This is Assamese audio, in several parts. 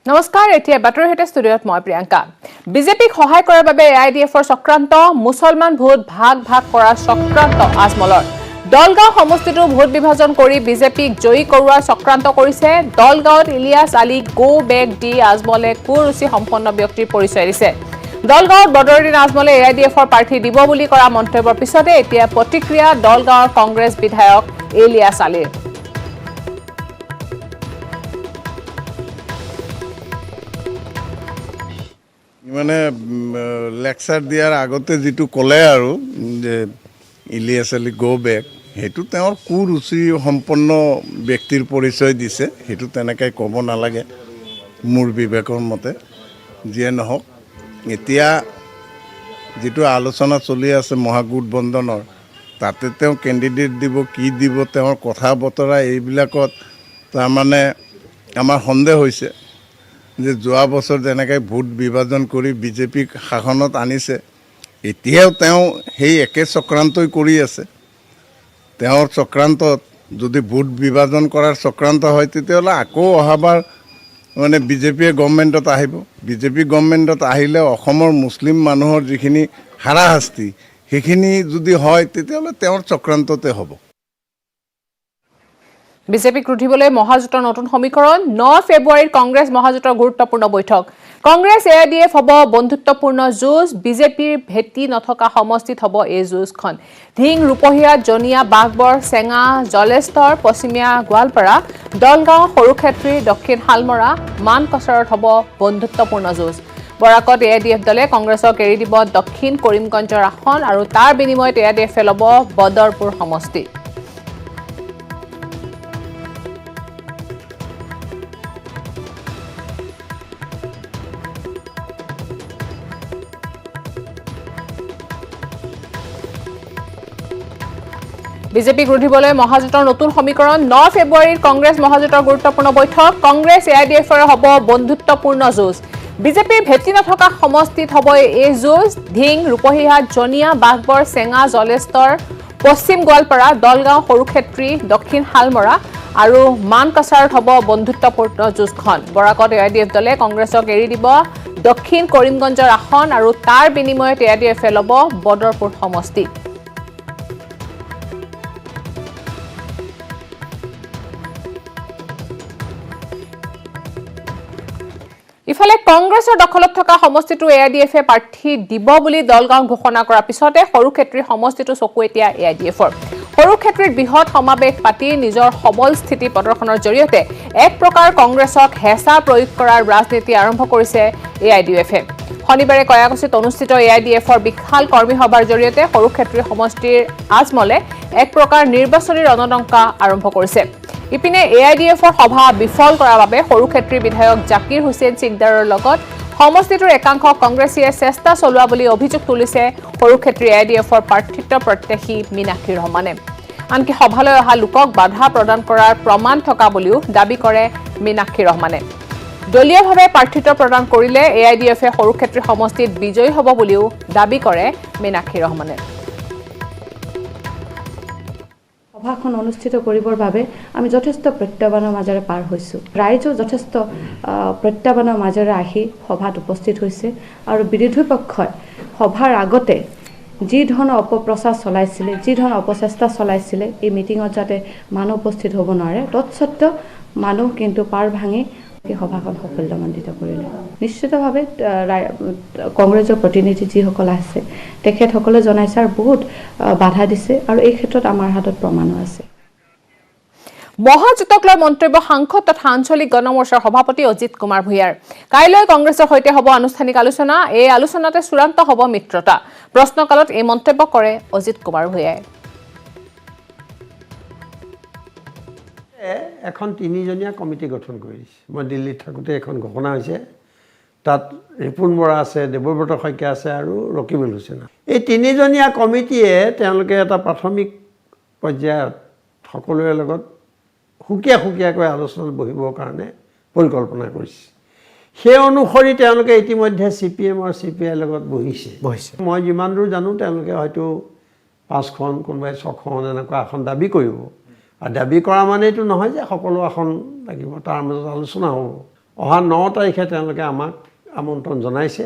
নমস্কাৰ এতিয়া বাতৰি হেতে ষ্টুডিঅত মই প্ৰিয়ংকা বিজেপিক সহায় কৰাৰ বাবে এআইডিএফৰ চক্ৰান্ত মুছলমান ভোট ভাগ কৰাৰ চক্ৰান্ত আজমলৰ দলগাঁও সমষ্টিটো ভোট বিভাজন কৰি বিজেপিক জয়ী কৰোৱাৰ চক্ৰান্ত কৰিছে দলগাঁৱত ইলিয়াছ আলী গো বেক দি আজমলে কুৰুচি সম্পন্ন ব্যক্তিৰ পৰিচয় দিছে দলগাঁৱত বদৰুদ্দিন আজমলে এআইডিএফৰ প্ৰাৰ্থী দিব বুলি কৰা মন্তব্যৰ পিছতে এতিয়া প্ৰতিক্ৰিয়া দলগাঁৱৰ কংগ্ৰেছ বিধায়ক ইলিয়াছ আলীৰ মানে লেকচাৰ দিয়াৰ আগতে যেটো কলে আৰু যে ইলিয়াছ আলী গো বেক হেতু তেওঁৰ কুৰুচি সম্পন্ন ব্যক্তিৰ পৰিচয় দিছে হেতু তেনেকৈ ক'ব নালাগে মোৰ বিবেকৰ মতে যিয়ে নহওক এতিয়া যেটো আলোচনা চলি আছে মহাগঠবন্ধনৰ তাতে তেওঁ কেণ্ডিডেট দিব কি দিব তেওঁৰ কথা বতৰা এইবিলাকত তাৰমানে আমাৰ সন্দেহ হৈছে যে যোৱা বছৰ যেনেকৈ ভোট বিভাজন কৰি বিজেপিক শাসনত আনিছে এতিয়াও তেওঁ সেই একে চক্ৰান্তই কৰি আছে তেওঁৰ চক্ৰান্তত যদি ভোট বিভাজন কৰাৰ চক্ৰান্ত হয় তেতিয়াহ'লে আকৌ অহাবাৰ মানে বিজেপিয়ে গভৰ্ণমেণ্টত আহিব বিজেপি গভৰ্ণমেণ্টত আহিলে অসমৰ মুছলিম মানুহৰ যিখিনি হাৰাশাস্তি সেইখিনি যদি হয় তেতিয়াহ'লে তেওঁৰ চক্ৰান্ততে হ'ব বিজেপিক ৰুধিবলৈ মহাজোঁটৰ নতুন সমীকৰণ 9 ফেব্ৰুৱাৰীত কংগ্ৰেছ মহাজোঁটৰ গুৰুত্বপূৰ্ণ বৈঠক কংগ্ৰেছ এআইডিএফ হ'ব বন্ধুত্বপূৰ্ণ যুঁজ বিজেপিৰ ভেটি নথকা সমষ্টিত হ'ব এই যুঁজখন ধিং ৰূপহীয়া জনিয়া বাগবৰ চেঙা জলেস্তৰ পশ্চিমীয়া গোৱালপাৰা দলগাঁও সৰুক্ষেত্ৰী দক্ষিণ শালমৰা মানকচৰত হ'ব বন্ধুত্বপূৰ্ণ যুঁজ বৰাকত এআইডিএফ দলে কংগ্ৰেছক এৰি দিব দক্ষিণ কৰিমগঞ্জৰ আসন আৰু তাৰ বিনিময়ত এআইডিএফে ল'ব বদৰপুৰ সমষ্টি বিজেপিক ৰুধিবলৈ মহাজোঁটৰ নতুন সমীকৰণ 9 ফেব্ৰুৱাৰীত কংগ্ৰেছ মহাজোঁটৰ গুৰুত্বপূৰ্ণ বৈঠক কংগ্ৰেছ এআইডিএফৰ হ'ব বন্ধুত্বপূৰ্ণ যুঁজ বিজেপিৰ ভেটি নথকা সমষ্টিত হ'ব এই যুঁজ ধিং ৰূপহীয়া জনিয়া বাগবৰ চেঙা জলেস্তৰ পশ্চিম গোৱালপাৰা দলগাঁও সৰুক্ষেত্ৰী দক্ষিণ শালমৰা আৰু মানকচাৰত হ'ব বন্ধুত্বপূৰ্ণ যুঁজখন বৰাকত এআইডিএফ দলে কংগ্ৰেছক এৰি দিব দক্ষিণ কৰিমগঞ্জৰ আসন আৰু তাৰ বিনিময়ত এআইডিএফে ল'ব বদৰপুৰ সমষ্টি ইফালে কংগ্ৰেছৰ দখলত থকা সমষ্টিটো এআইডিএফে প্ৰাৰ্থী দিব বুলি দলগাঁও ঘোষণা কৰাৰ পিছতে সৰুক্ষেত্ৰীৰ সমষ্টিটো চকু এতিয়া এআইডিএফৰ সৰুক্ষেত্ৰীৰ বৃহৎ সমাৱেশ পাতি নিজৰ সবল স্থিতি প্ৰদৰ্শনৰ জৰিয়তে এক প্ৰকাৰ কংগ্ৰেছক হেঁচা প্ৰয়োগ কৰাৰ ৰাজনীতি আৰম্ভ কৰিছে এআইডিএফে শনিবাৰে কয়াকুছিত অনুষ্ঠিত এআইডিএফৰ বিশাল কৰ্মী সভাৰ জৰিয়তে সৰুক্ষেত্ৰীৰ সমষ্টিৰ আজমলে এক প্ৰকাৰ নিৰ্বাচনী ৰণদংকা আৰম্ভ কৰিছে ইপিনে এআইডিএফৰ সভা বিফল কৰাৰ বাবে সৰুক্ষেত্ৰীৰ বিধায়ক জাকিৰ হুছেইন সিকদাৰৰ লগত সমষ্টিটোৰ একাংশ কংগ্ৰেছীয়ে চেষ্টা চলোৱা বুলি অভিযোগ তুলিছে সৰুক্ষেত্ৰী এআইডিএফৰ প্ৰাৰ্থিত্ব প্ৰত্যাশী মীনাক্ষী ৰহমানে আনকি সভালৈ অহা লোকক বাধা প্ৰদান কৰাৰ প্ৰমাণ থকা বুলিও দাবী কৰে মীনাক্ষী ৰহমানে দলীয়ভাৱে প্ৰাৰ্থিত্ব প্ৰদান কৰিলে এআইডিএফে সৰুক্ষেত্ৰী সমষ্টিত বিজয়ী হ'ব বুলিও দাবী কৰে মীনাক্ষী ৰহমানে সভাখন অনুষ্ঠিত কৰিবৰ বাবে আমি যথেষ্ট প্ৰত্যাহ্বানৰ মাজেৰে পাৰ হৈছোঁ ৰাইজো যথেষ্ট প্ৰত্যাহ্বানৰ মাজেৰে আহি সভাত উপস্থিত হৈছে আৰু বিৰোধী পক্ষই সভাৰ আগতে যি ধৰণৰ অপপ্ৰচাৰ চলাইছিলে যি ধৰণৰ অপচেষ্টা চলাইছিলে এই মিটিঙত যাতে মানুহ উপস্থিত হ'ব নোৱাৰে তৎসত্ত্বেও মানুহ কিন্তু পাৰ ভাঙি এই সভাখন সাফল্যমণ্ডিত কৰিলে নিশ্চিতভাৱে কংগ্ৰেছৰ প্ৰতিনিধি যিসকল আছে তেখেতসকলে জনাইছে আৰু বহুত বাধা দিছে আৰু এই ক্ষেত্ৰত আমাৰ হাতত প্ৰমাণো আছে মহাজোঁটক লৈ মন্তব্য সাংসদ তথা আঞ্চলিক গণমৰ্চাৰ সভাপতি অজিত কুমাৰ ভূঞাৰ কাইলৈ কংগ্ৰেছৰ সৈতে হ'ব আনুষ্ঠানিক আলোচনা এই আলোচনাতে চূড়ান্ত হ'ব মিত্ৰতা প্ৰশ্নকালত এই মন্তব্য কৰে অজিত কুমাৰ ভূঞাই এখন তিনিজনীয়া কমিটি গঠন কৰিছে মই দিল্লীত থাকোঁতে এখন ঘোষণা হৈছে তাত ৰিপুণ বৰা আছে দেৱব্ৰত শইকীয়া আছে আৰু ৰকিবুল হুছেইন এই তিনিজনীয়া কমিটিয়ে তেওঁলোকে এটা প্ৰাথমিক পৰ্যায়ত সকলোৰে লগত সুকীয়াকৈ আলোচনাত বহিবৰ কাৰণে পৰিকল্পনা কৰিছে সেই অনুসৰি তেওঁলোকে ইতিমধ্যে CPM আৰু CPI লগত বহিছে মই যিমান দূৰ জানো তেওঁলোকে হয়তো 5খন কোনোবাই 6খন এনেকুৱা আসন দাবী কৰিব আৰু দাবী কৰা মানে এইটো নহয় যে সকলো আসন লাগিব তাৰ মাজত আলোচনা হ'ব অহা 9 তাৰিখে তেওঁলোকে আমাক আমন্ত্ৰণ জনাইছে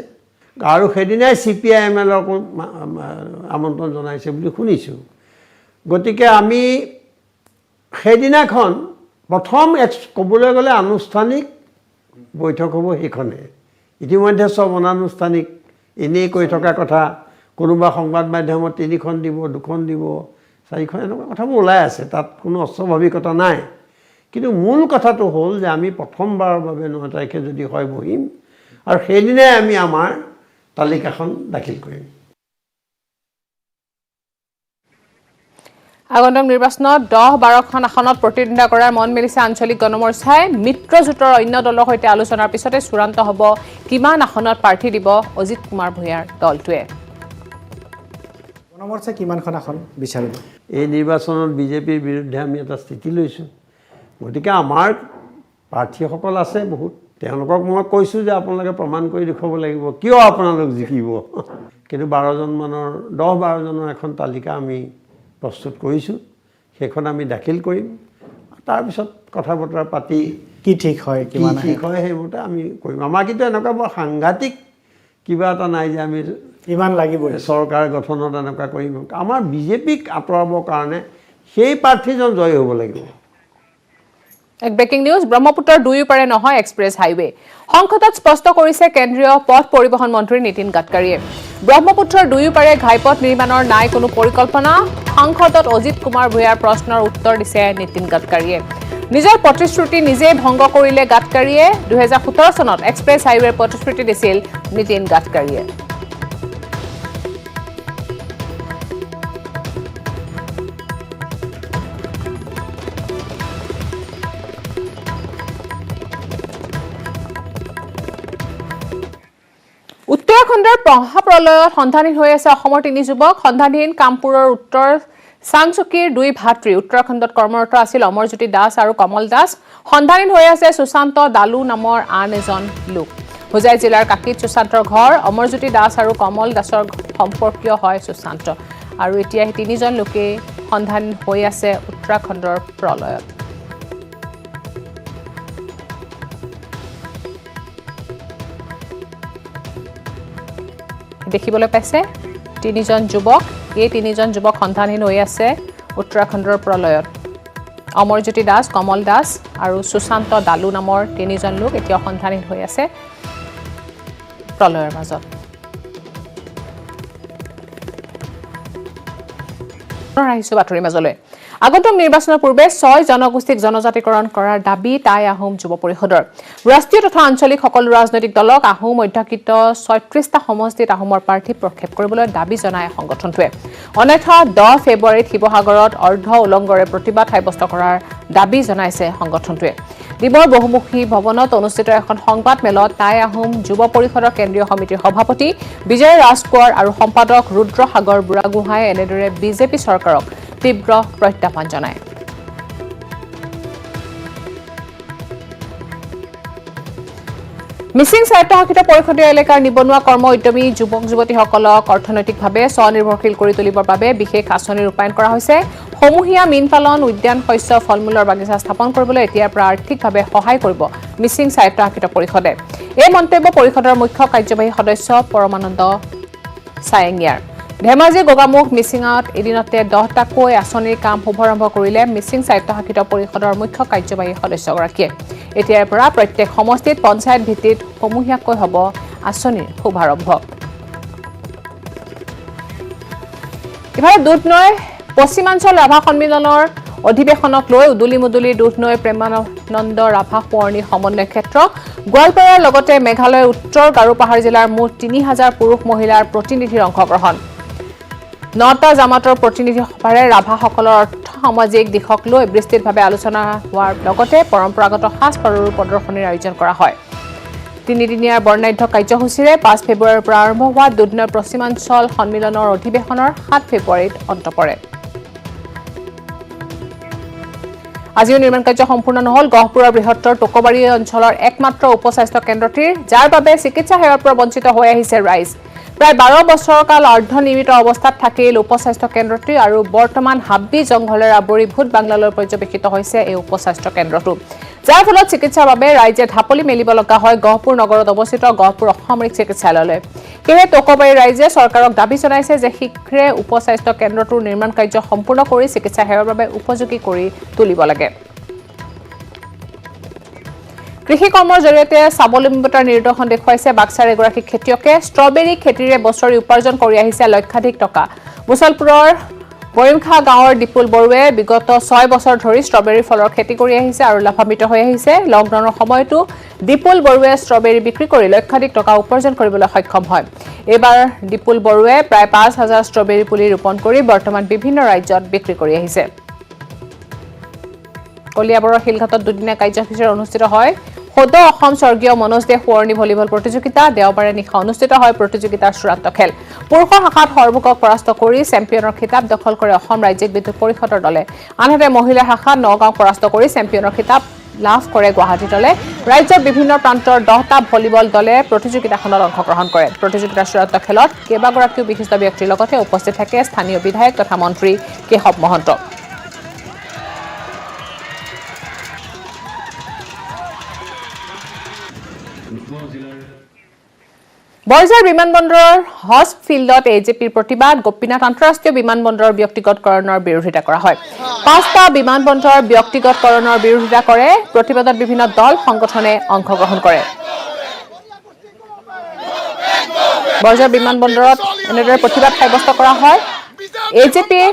আৰু সেইদিনাই CPIMLকো আমন্ত্ৰণ জনাইছে বুলি শুনিছোঁ গতিকে আমি সেইদিনাখন প্ৰথম ক'বলৈ গ'লে আনুষ্ঠানিক বৈঠক হ'ব সেইখনে ইতিমধ্যে সব অনানুষ্ঠানিক এনেই কৈ থকা কথা কোনোবা সংবাদ মাধ্যমত 3খন দিব 2খন দিব 4খন এনেকুৱা কথাবোৰ ওলাই আছে তাত কোনো অস্বাভাৱিকতা নাই কিন্তু মূল কথাটো হ'ল যে আমি প্ৰথমবাৰৰ বাবে 9 তাৰিখে যদি হয় বহিম আৰু সেইদিনাই আমি আমাৰ তালিকাখন দাখিল কৰিম আগন্তুক নিৰ্বাচনত 10-12খন আসনত প্ৰতিদ্বন্দ্বিতা কৰাৰ মন মেলিছে আঞ্চলিক গণমৰ্চাই মিত্ৰজোঁটৰ অন্য দলৰ সৈতে আলোচনাৰ পিছতে চূড়ান্ত হ'ব কিমান আসনত প্ৰাৰ্থী দিব অজিত কুমাৰ ভূঞাৰ দলটোৱে গণমৰ্চাই কিমানখন আসন বিচাৰিব এই নিৰ্বাচনত বিজেপিৰ বিৰুদ্ধে আমি এটা স্থিতি লৈছোঁ গতিকে আমাৰ প্ৰাৰ্থীসকল আছে বহুত তেওঁলোকক মই কৈছোঁ যে আপোনালোকে প্ৰমাণ কৰি দেখুৱাব লাগিব কিয় আপোনালোক জিকিব কিন্তু 10-12 জনৰ এখন তালিকা আমি প্ৰস্তুত কৰিছোঁ সেইখন আমি দাখিল কৰিম তাৰপিছত কথা বতৰা পাতি কি ঠিক হয় কিমান ঠিক হয় সেইমতে আমি কৰিম আমাৰ কিন্তু এনেকুৱা বৰ সাংঘাতিক কিবা এটা নাই যে আমি ইমান লাগিব চৰকাৰ গঠনত এনেকুৱা কৰিম আমাৰ বিজেপিক আঁতৰাবৰ কাৰণে সেই প্ৰাৰ্থীজন জয় হ'ব লাগিব এক ব্ৰেকিং নিউজ ব্ৰহ্মপুত্ৰৰ দুয়োপাৰে নহয় এক্সপ্ৰেছ হাইৱে সংসদত স্পষ্ট কৰিছে কেন্দ্ৰীয় পথ পৰিবহণ মন্ত্ৰী নীতিন গাডকাৰীয়ে ব্ৰহ্মপুত্ৰৰ দুয়োপাৰে ঘাইপথ নিৰ্মাণৰ নাই কোনো পৰিকল্পনা সংসদত অজিত কুমাৰ ভূঞাৰ প্ৰশ্নৰ উত্তৰ দিছে নীতিন গাডকাৰীয়ে নিজৰ প্ৰতিশ্ৰুতি নিজে ভংগ কৰিলে গাডকাৰীয়ে 2017 চনত এক্সপ্ৰেছ হাইৱেৰ প্ৰতিশ্ৰুতি দিছিল নীতিন গাডকাৰীয়ে উত্তৰাখণ্ডৰ মহাপ্ৰলয়ত সন্ধানহীন হৈ আছে অসমৰ 3 যুৱক সন্ধানহীন কামপুৰৰ উত্তৰ চাংচুকীৰ 2 ভাতৃ উত্তৰাখণ্ডত কৰ্মৰত আছিল অমৰজ্যোতি দাস আৰু কমল দাস সন্ধানহীন হৈ আছে সুশান্ত দালু নামৰ আন এজন লোক হোজাই জিলাৰ কাকিত সুশান্তৰ ঘৰ অমৰজ্যোতি দাস আৰু কমল দাসৰ সম্পৰ্কীয় হয় সুশান্ত আৰু এতিয়া 3জন লোকে সন্ধানহীন হৈ আছে উত্তৰাখণ্ডৰ প্ৰলয়ত দেখিবলৈ পাইছে 3জন যুৱক এই 3জন যুৱক সন্ধানহীন হৈ আছে উত্তৰাখণ্ডৰ প্ৰলয়ত অমৰজ্যোতি দাস কমল দাস আৰু সুশান্ত দালু নামৰ 3জন লোক এতিয়া সন্ধানহীন হৈ আছে প্ৰলয়ৰ মাজত আহিছো বাতৰিৰ মাজলৈ আগন্তুক নিৰ্বাচনৰ পূৰ্বে 6 জনগোষ্ঠীক জনজাতিকৰণ কৰাৰ দাবী টাই আহোম যুৱ পৰিষদৰ ৰাষ্ট্ৰীয় তথা আঞ্চলিক সকলো ৰাজনৈতিক দলক আহোম অধ্যক্ষিত 36টা সমষ্টিত আহোমৰ প্ৰাৰ্থী প্ৰক্ষেপ কৰিবলৈ দাবী জনায় সংগঠনটোৱে অন্যথা 10 ফেব্ৰুৱাৰীত শিৱসাগৰত অৰ্ধ উলংগৰে প্ৰতিবাদ সাব্যস্ত কৰাৰ দাবী জনাইছে সংগঠনটোৱে দিবৰ বহুমুখী ভৱনত অনুষ্ঠিত এখন সংবাদ মেলত টাই আহোম যুৱ পৰিষদৰ কেন্দ্ৰীয় সমিতিৰ সভাপতি বিজয় ৰাজকোঁৱৰ আৰু সম্পাদক ৰুদ্ৰ সাগৰ বুঢ়াগোহাঁয়ে এনেদৰে বিজেপি চৰকাৰক তীব্ৰ প্ৰত্যাহ্বান জনায় মিচিং স্বায়ত্তশাসিত পৰিষদীয় এলেকাৰ নিবনুৱা কৰ্ম উদ্যমী যুৱক যুৱতীসকলক অৰ্থনৈতিকভাৱে স্বনিৰ্ভৰশীল কৰি তুলিবৰ বাবে বিশেষ আঁচনি ৰূপায়ণ কৰা হৈছে সমূহীয়া মীন পালন উদ্যান শস্য ফলমূলৰ বাগিচা স্থাপন কৰিবলৈ এতিয়াৰ পৰা আৰ্থিকভাৱে সহায় কৰিব মিচিং স্বায়ত্তশাসিত পৰিষদে এই মন্তব্য পৰিষদৰ মুখ্য কাৰ্যবাহী সদস্য পৰমানন্দ সায়েঙিয়াৰ ধেমাজি গোগামুখ মিচিঙত এদিনতে 10টাকৈ আঁচনিৰ কাম শুভাৰম্ভ কৰিলে মিচিং স্বায়ত্তশাসিত পৰিষদৰ মুখ্য কাৰ্যবাহী সদস্যগৰাকীয়ে এতিয়াৰ পৰা প্ৰত্যেক সমষ্টিত পঞ্চায়ত ভিত্তিত সমূহীয়াকৈ হ'ব আঁচনিৰ শুভাৰম্ভ ইফালে দুধনৈ পশ্চিমাঞ্চল ৰাভা সন্মিলনৰ অধিৱেশনক লৈ উদুলি-মুদুলি দুধনৈ প্ৰেমানন্দ ৰাভা সোঁৱৰণী সমন্বয় ক্ষেত্ৰ গোৱালপাৰাৰ লগতে মেঘালয়ৰ উত্তৰ গাৰো পাহাৰ জিলাৰ মুঠ 3000 পুৰুষ মহিলাৰ প্ৰতিনিধিৰ অংশগ্ৰহণ 9টা জামাতৰ প্ৰতিনিধি সভাৰে ৰাভাসকলৰ অৰ্থ সামাজিক দিশক লৈ বিস্তৃতভাৱে আলোচনা হোৱাৰ লগতে পৰম্পৰাগত সাজ-পাৰৰো প্ৰদৰ্শনীৰ আয়োজন কৰা হয় 3দিনীয়া বৰ্ণাঢ্য কাৰ্যসূচীৰে 5 ফেব্ৰুৱাৰীৰ পৰা আৰম্ভ হোৱা দুধনৈ পশ্চিমাঞ্চল সন্মিলনৰ অধিৱেশনৰ 7 ফেব্ৰুৱাৰীত অন্ত পৰে আজিও নিৰ্মাণ কাৰ্য সম্পূৰ্ণ নহল গহপুৰৰ বৃহত্তৰ টকবাৰী অঞ্চলৰ একমাত্ৰ উপস্বাস্থ্য কেন্দ্ৰটিৰ যাৰ বাবে চিকিৎসা সেৱাৰ পৰা বঞ্চিত হৈ আহিছে ৰাইজ প্ৰায় 12 বছৰ কাল অৰ্ধনিৰ্মিত অৱস্থাত থাকিল উপস্বাস্থ্য কেন্দ্ৰটি আৰু বৰ্তমান হাবি জংঘলেৰে আৱৰি ভূত বাংলালৈ পৰ্যবেক্ষিত হৈছে এই উপস্বাস্থ্য কেন্দ্ৰটো যাৰ ফলত চিকিৎসাৰ বাবে ৰাইজে ঢাপলি মেলিব লগা হয় গহপুৰ নগৰত অৱস্থিত গহপুৰ অসামৰিক চিকিৎসালয়লৈ। সেয়ে টকবাৰী ৰাইজে চৰকাৰক দাবী জনাইছে যে শীঘ্ৰে উপস্বাস্থ্য কেন্দ্ৰটোৰ নিৰ্মাণ কাৰ্য সম্পূৰ্ণ কৰি চিকিৎসা সেৱাৰ বাবে উপযোগী কৰি তুলিব লাগে। কৃষি কৰ্মৰ জৰিয়তে স্বাৱলম্বিতাৰ নিদৰ্শন দেখুৱাইছে বাক্সাৰ এগৰাকী খেতিয়কে। ষ্ট্ৰবেৰী খেতিৰে বছৰি উপাৰ্জন কৰি আহিছে লক্ষাধিক টকা। মুছলপুৰৰ বৰিমখা গাঁৱৰ দীপুল বৰুৱে বিগত 6 বছৰ ধৰি ষ্ট্ৰবেৰীৰ ফলৰ খেতি কৰি আহিছে আৰু লাভান্বিত হৈ আহিছে। লকডাউনৰ সময়তো দীপুল বৰুৱে ষ্ট্ৰবেৰী বিক্ৰী কৰি লক্ষাধিক টকা উপাৰ্জন কৰিবলৈ সক্ষম হয়। এইবাৰ দীপুল বৰুৱে প্ৰায় 5,000 ষ্ট্ৰবেৰী পুলি ৰোপণ কৰি বৰ্তমান বিভিন্ন ৰাজ্যত বিক্ৰী কৰি আহিছে। কলিয়াবৰৰ শিলঘাটত দুদিনীয়া কাৰ্যসূচীৰে অনুষ্ঠিত হয় সদৌ অসম স্বৰ্গীয় মনোজ দে সোঁৱৰণী ভলীবল প্ৰতিযোগিতা। দেওবাৰে নিশা অনুষ্ঠিত হয় প্ৰতিযোগিতাৰ চূড়ান্ত খেল। পুৰুষৰ শাখাত সৰ্বকক পৰাস্ত কৰি চেম্পিয়নৰ খিতাপ দখল কৰে অসম ৰাজ্যিক বিদ্যুৎ পৰিষদৰ দলে। আনহাতে মহিলাৰ শাখাত নগাঁওক পৰাস্ত কৰি চেম্পিয়নৰ খিতাপ লাভ কৰে গুৱাহাটী দলে। ৰাজ্যৰ বিভিন্ন প্ৰান্তৰ 10টা ভলীবল দলে প্ৰতিযোগিতাখনত অংশগ্ৰহণ কৰে। প্ৰতিযোগিতাৰ চূড়ান্ত খেলত কেইবাগৰাকীও বিশিষ্ট ব্যক্তিৰ লগতে উপস্থিত থাকে স্থানীয় বিধায়ক তথা মন্ত্ৰী কেশৱ মহন্ত। বৰঝাৰ বিমানবন্দৰৰ হজ ফিল্ডত এজেপিৰ প্ৰতিবাদ। গোপীনাথ আন্তঃৰাষ্ট্ৰীয় বিমানবন্দৰৰ ব্যক্তিগতকৰণৰ বিৰোধিতা কৰা হয়। 5টা বিমানবন্দৰৰ ব্যক্তিগতকৰণৰ বিৰোধিতা কৰে। প্ৰতিবাদত বিভিন্ন দল সংগঠনে অংশগ্ৰহণ কৰে। বৰঝাৰ বিমানবন্দৰত এনেদৰে প্ৰতিবাদ সাব্যস্ত কৰা হয়। এজেপিৰ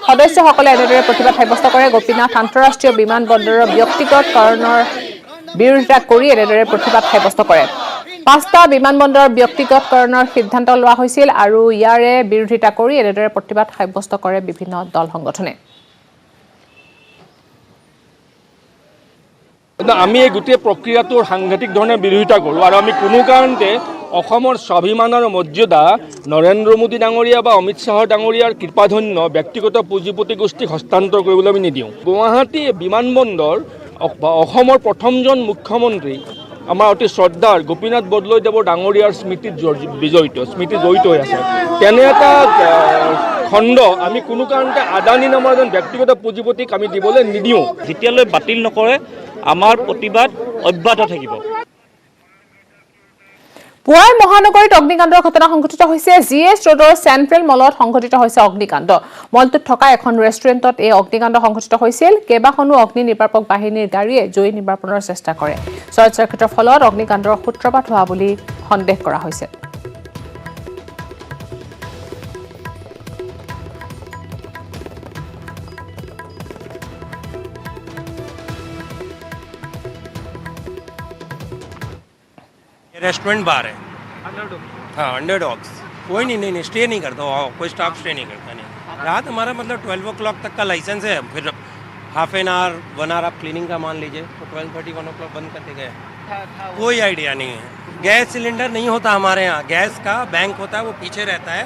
সদস্যসকলে এনেদৰে প্ৰতিবাদ সাব্যস্ত কৰে। গোপীনাথ আন্তঃৰাষ্ট্ৰীয় বিমানবন্দৰৰ ব্যক্তিগতকৰণৰ বিৰোধিতা কৰি এনেদৰে প্ৰতিবাদ সাব্যস্ত কৰে। 5টা বিমানবন্দৰৰ ব্যক্তিগতকৰণৰ সিদ্ধান্ত লোৱা হৈছিল আৰু ইয়াৰে বিৰোধিতা কৰি এনেদৰে প্ৰতিবাদ সাব্যস্ত কৰে বিভিন্ন দল সংগঠনে। আমি এই গোটেই প্ৰক্ৰিয়াটোৰ সাংঘাতিক ধৰণে বিৰোধিতা কৰোঁ আৰু আমি কোনো কাৰণতে অসমৰ স্বাভিমান আৰু মৰ্যাদা নৰেন্দ্ৰ মোদী ডাঙৰীয়া বা অমিত শ্বাহ ডাঙৰীয়াৰ কৃপাধন্য ব্যক্তিগত পুঁজিপতি গোষ্ঠীক হস্তান্তৰ কৰিবলৈ আমি নিদিওঁ। গুৱাহাটী বিমানবন্দৰ অসমৰ প্ৰথমজন মুখ্যমন্ত্ৰী আমাৰ অতি শ্ৰদ্ধাৰ গোপীনাথ বৰদলৈদেৱৰ ডাঙৰীয়াৰ স্মৃতিত জড়িত হৈ আছে। তেনে এটা খণ্ড আমি কোনো কাৰণতে আদানী নামৰ এজন ব্যক্তিগত পুঁজিপতিক আমি দিবলৈ নিদিওঁ। যেতিয়ালৈ বাতিল নকৰে আমাৰ প্ৰতিবাদ অব্যাহত থাকিব। পুৱাই মহানগৰীত অগ্নিকাণ্ডৰ ঘটনা সংঘটিত হৈছে। GS ৰোডৰ চেণ্ট্ৰেল মলত সংঘটিত হৈছে অগ্নিকাণ্ড। মলটোত থকা এখন ৰেষ্টুৰেণ্টত এই অগ্নিকাণ্ড সংঘটিত হৈছিল। কেইবাখনো অগ্নি নিৰ্বাপক বাহিনীৰ গাড়ীয়ে জুই নিৰ্বাপনৰ চেষ্টা কৰে। শ্বৰ্ট চাৰ্কিটৰ ফলত অগ্নিকাণ্ডৰ সূত্ৰপাত হোৱা বুলি সন্দেহ কৰা হৈছে। रेस्टोरेंट बार है हाँ अंडरडॉग्स कोई नहीं स्टे नहीं करता कोई स्टाफ स्टे नहीं करता नहीं। रात हमारा मतलब 12 o'clock तक का लाइसेंस है, फिर हाफ एन आवर 1 hour आप क्लीनिंग का मान लीजिए तो 12:30 1 o'clock बंद करके गए। कोई आइडिया नहीं है। गैस सिलेंडर नहीं होता हमारे यहाँ, गैस का बैंक होता है वो पीछे रहता है,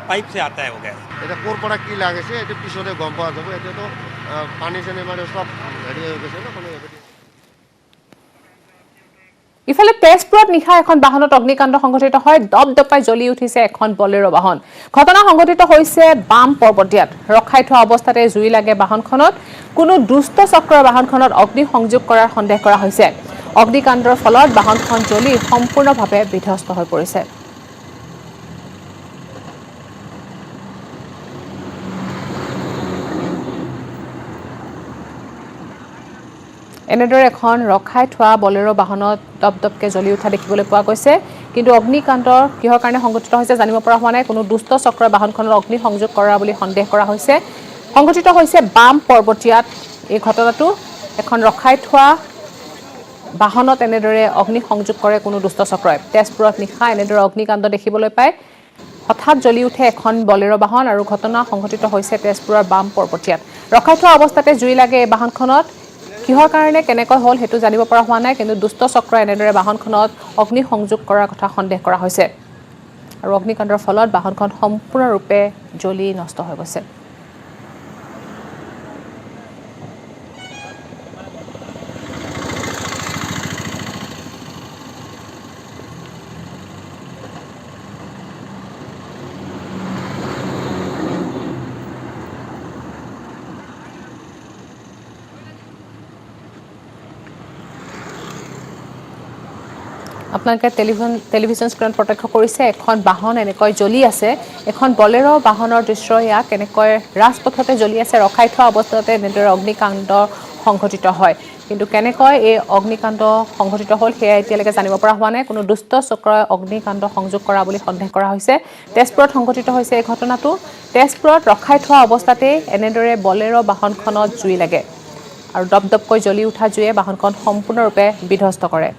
पाइप से आता है वो गैस। এটা কোৰ পৰা কি লাগিছে এইটো পিছতে গম পোৱা যাব। এতিয়াতো পানী চানী মানে চব হেৰি হৈ গৈছে ন কোনো। ইফালে তেজপুৰত নিশা এখন বাহনত অগ্নিকাণ্ড সংঘটিত হয়। দপদপাই জ্বলি উঠিছে এখন বলেৰো বাহন। ঘটনা সংঘটিত হৈছে বাম পৰ্বতীয়াত। ৰখাই থোৱা অৱস্থাতে জুই লাগে বাহনখনত। কোনো দুষ্ট চক্ৰৰ বাহনখনত অগ্নি সংযোগ কৰাৰ সন্দেহ কৰা হৈছে। অগ্নিকাণ্ডৰ ফলত বাহনখন জ্বলি সম্পূৰ্ণভাৱে বিধ্বস্ত হৈ পৰিছে। এনেদৰে এখন ৰখাই থোৱা বলেৰো বাহনত দপদপকে জ্বলি উঠা দেখিবলৈ পোৱা গৈছে। কিন্তু অগ্নিকাণ্ড কিহৰ কাৰণে সংঘটিত হৈছে জানিব পৰা হোৱা নাই। কোনো দুষ্ট চক্ৰৰ বাহনখনত অগ্নি সংযোগ কৰা বুলি সন্দেহ কৰা হৈছে। সংঘটিত হৈছে বাম পৰ্বতীয়াত এই ঘটনাটো। এখন ৰখাই থোৱা বাহনত এনেদৰে অগ্নি সংযোগ কৰে কোনো দুষ্ট চক্ৰই। তেজপুৰত নিশা এনেদৰে অগ্নিকাণ্ড দেখিবলৈ পায়। হঠাৎ জ্বলি উঠে এখন বলেৰো বাহন আৰু ঘটনা সংঘটিত হৈছে তেজপুৰৰ বাম পৰ্বতীয়াত। ৰখাই থোৱা অৱস্থাতে জুই লাগে এই বাহনখনত। কিহৰ কাৰণে কেনেকৈ হ'ল সেইটো জানিব পৰা হোৱা নাই। কিন্তু দুষ্ট চক্ৰই এনেদৰে বাহনখনত অগ্নি সংযোগ কৰাৰ কথা সন্দেহ কৰা হৈছে আৰু অগ্নিকাণ্ডৰ ফলত বাহনখন সম্পূৰ্ণৰূপে জ্বলি নষ্ট হৈ গৈছে। আপোনালোকে টেলিভিছন স্ক্ৰীণত প্ৰত্যক্ষ কৰিছে এখন বাহন এনেকৈ জ্বলি আছে এখন বলেৰো বাহনৰ দৃশ্য ইয়া কেনেকৈ ৰাজপথতে জ্বলি আছে ৰখাই থোৱা অৱস্থাতে এনেদৰে অগ্নিকাণ্ড সংঘটিত হয় কিন্তু কেনেকৈ এই অগ্নিকাণ্ড সংঘটিত হ'ল সেয়া এতিয়ালৈকে জানিব পৰা হোৱা নাই কোনো দুষ্ট চক্ৰই অগ্নিকাণ্ড সংযোগ কৰা বুলি সন্দেহ কৰা হৈছে তেজপুৰত সংঘটিত হৈছে এই ঘটনাটো তেজপুৰত ৰখাই থোৱা অৱস্থাতে এনেদৰে বলেৰো বাহনখনত জুই লাগে আৰু দপদপকৈ জ্বলি উঠা জুয়ে বাহনখন সম্পূৰ্ণৰূপে বিধ্বস্ত কৰে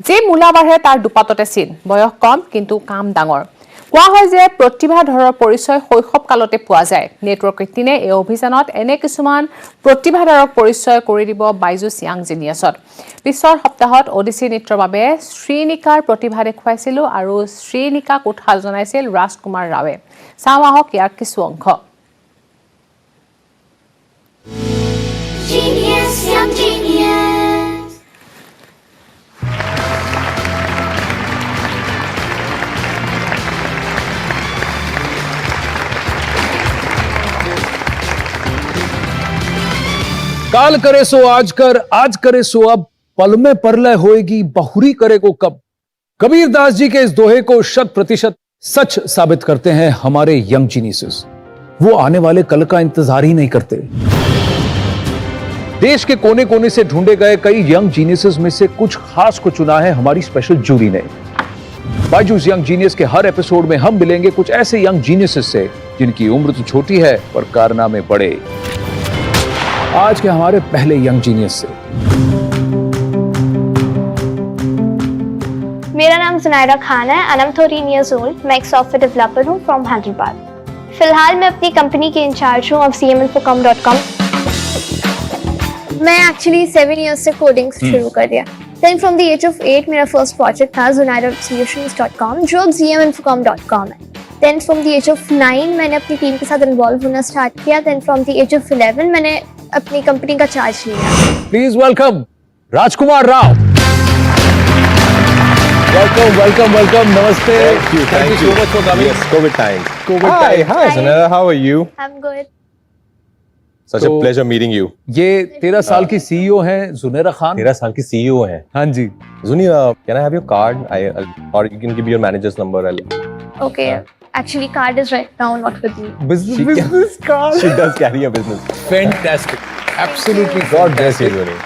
যে মূলা বাঢ়ে তাৰ দুপাততে চিন বয়স কম কিন্তু কাম ডাঙৰ কোৱা হয় যে প্ৰতিভাধৰৰ পৰিচয় শৈশৱকালতে পোৱা যায় নেটৱৰ্ক 18 এই অভিযানত এনে কিছুমান প্ৰতিভাধৰক পৰিচয় কৰি দিব বাইজুছ য়াং জিনিয়াছত পিছৰ সপ্তাহত ওডিচি নৃত্যৰ বাবে শ্ৰীনিকাৰ প্ৰতিভা দেখুৱাইছিল আৰু শ্ৰীনিকাক উৎসাহ জনাইছিল ৰাজকুমাৰ ৰাৱে চাওঁ আহক ইয়াৰ কিছু অংশ Genius, young genius. काल करे सो आज कर आज करे सो अब पल में परलय होएगी बहुरी करे को कब कबीर दास जी के इस दोहे को 100% सच साबित करते हैं हमारे यंग जीनियसेस वो आने वाले कल का इंतजार ही नहीं करते देश के कोने कोने से ढूंढे गए कई यंग जीनियसेस में से कुछ खास को चुना है हमारी स्पेशल जूरी ने बायजूस यंग जीनियस के हर एपिसोड में हम मिलेंगे कुछ ऐसे यंग जीनियसेस से जिनकी उम्र तो छोटी है पर कारनामे बड़े आज के हमारे पहले यंग जीनियस से मेरा नाम जुनैरा खान है and I'm 13 years old. मैं एक सॉफ्टवेयर डेवलपर हूँ फ्रॉम हैदराबाद फिलहाल मैं अपनी कंपनी के इंचार्ज हूँ of cminfocom.com मैं एक्चुअली 7 years से कोडिंग शुरू कर दिया Then from the age of 8 मेरा फर्स्ट प्रोजेक्ट था zunairasolutions.com जो अब cminfocom.com है Then from the age of 9 मैंने अपनी टीम के साथ इन्वॉल्व होना स्टार्ट किया Then from the age of 11 मैंने अपनी कंपनी का चार्ज लिया please welcome Rajkumar Rao welcome नमस्ते Thank you so much for coming. Yes, COVID time. Hi, Zunaira, how are you? I'm good Such a pleasure meeting you. ये 13 साल की सीईओ हैं जुनैरा खान 13 साल की CEO हैं. हाँ जी Zuni, can I have your card? Or you can give me your manager's number. Okay actually card is right now not with me business card She does carry a business. fantastic absolutely God bless you, Zuni.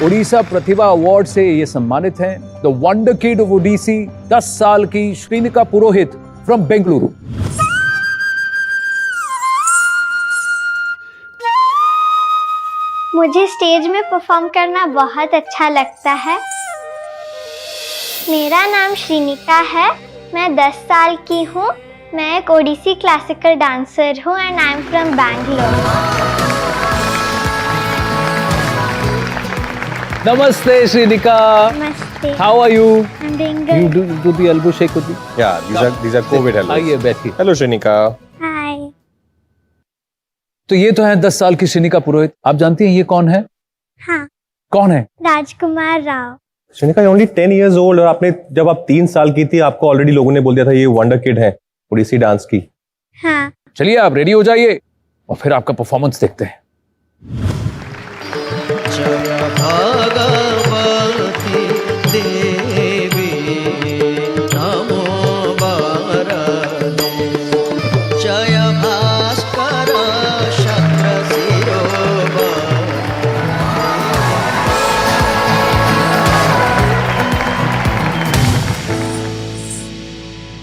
Odisha Pratibha award से ये सम्मानित हैं the wonder kid of Odissi 10 साल की श्रीनिका पुरोहित फ्रॉम बेंगलुरु मुझे स्टेज में परफॉर्म करना बहुत अच्छा लगता है मेरा नाम श्रीनिका है मैं 10 साल की हूँ मैं एक ओडिसी क्लासिकल डांसर हूँ and I am from Bangalore नमस्ते श्रीनिका नमस्ते how are you I am doing you good do the elbow shake with me Yeah, these are COVID hellos. आइए बैठिए Hello, Shrenika. हाय तो ये तो है 10 साल की श्रीनिका पुरोहित आप जानती हैं ये कौन है हाँ कौन है राजकुमार Rao Shrenika, you're only 10 years old और आपने जब आप 3 साल की थी आपको ऑलरेडी लोगों ने बोल दिया था ये वंडर किड है ओडिसी डांस की. हाँ चलिए आप रेडी हो जाइए और फिर आपका परफॉर्मेंस देखते हैं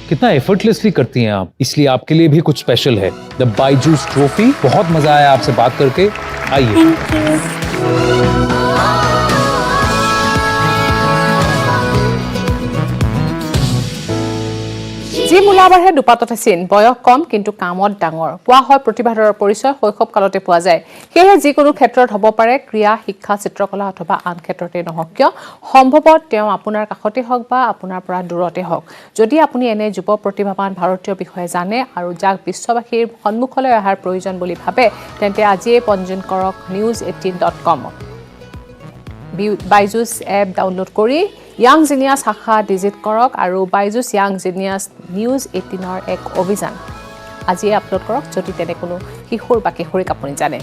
कितना एफर्टलेसली करती हैं आप इसलिए आपके लिए भी कुछ स्पेशल है द बायजूस ट्रॉफी बहुत मजा आया आपसे बात करके आइए थैंक यू যি মূলা বাঢ়ে দুপাততে চিন বয়স কম কিন্তু কামত ডাঙৰ কোৱা হয় প্ৰতিভাধৰৰ পৰিচয় শৈশৱকালতে পোৱা যায় সেয়ে যিকোনো ক্ষেত্ৰত হ'ব পাৰে ক্ৰীড়া শিক্ষা চিত্ৰকলা অথবা আন ক্ষেত্ৰতে নহওক কিয় সম্ভৱত তেওঁ আপোনাৰ কাষতে হওক বা আপোনাৰ পৰা দূৰতে হওক যদি আপুনি এনে যুৱ প্ৰতিভাৱান ভাৰতীয় বিষয়ে জানে আৰু যাক বিশ্ববাসীৰ সন্মুখলৈ অহাৰ প্ৰয়োজন বুলি ভাবে তেন্তে আজিয়ে পঞ্জীয়ন কৰক news18.com বাইজুছ এপ ডাউনলোড কৰি Young Genius শাখা ডিজিট কৰক আৰু বাইজুছ Young Genius News 18 এক অভিযান আজিয়ে আপলোড কৰক যদি তেনে কোনো শিশুৰ বা কিশোৰীক আপুনি জানে।